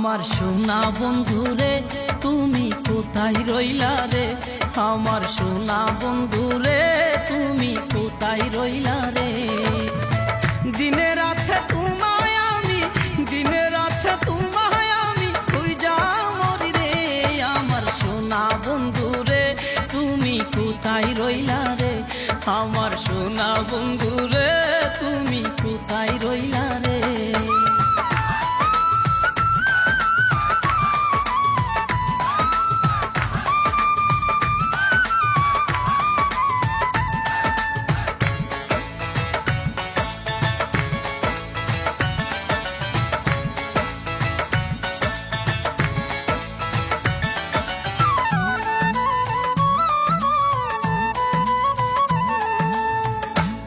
আমার সোনা বন্ধু রে তুমি কোথায় রইলা রে, আমার সোনা বন্ধু রে তুমি কোথায় রইলা রে। দিনে রাতে তোমায় আমি, দিনে রাতে তোমায় আমি খুঁজা মরি রে, আমার সোনা বন্ধু রে তুমি কোথায় রইলা রে, আমার সোনা বন্ধু রে তুমি কোথায় রইলা রে।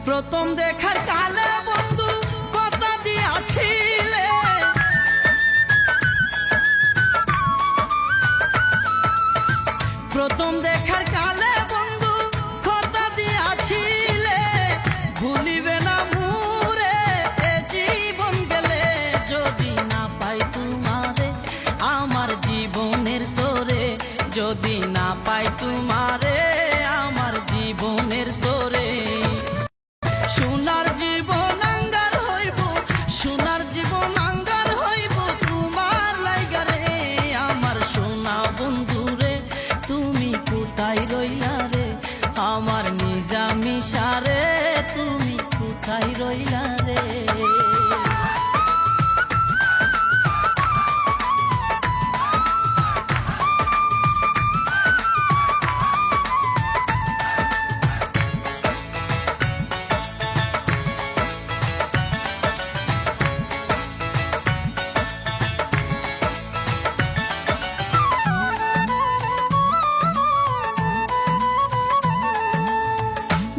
প্রথম দেখার কালে বন্ধু কথা দিয়াছিলে, প্রথম দেখার কালে বন্ধু কথা দিয়াছিলে, ভুলিবে না মুরে এ জীবন গেলে, যদি না পাই তোমারে আমার জীবনের তোরে, যদি না পাই তোমারে আমার জীবনের তোরে। সোনার জীবন আঙ্গার হইব, সোনার জীবন আঙ্গার হইব তোমার লাইগা রে, আমার সোনা বন্ধু রে তুমি কোথায় রইলা রে, আমার নিজামিশা রে তুমি কোথায় রইলা রে।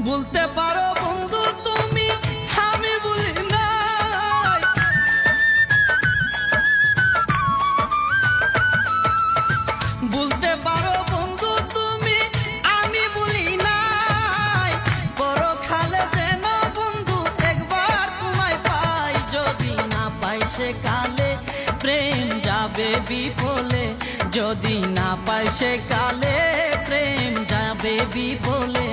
বলতে পারো বন্ধু তুমি আমি বলি নাই, বলতে পারো বন্ধু তুমি আমি বলি নাই, পরকালে যেন বন্ধু একবার তোমায় পাই, যদি না পাই সে কালে প্রেম যাবে বিফলে, যদি না পাই সে কালে প্রেম যাবে বিফলে।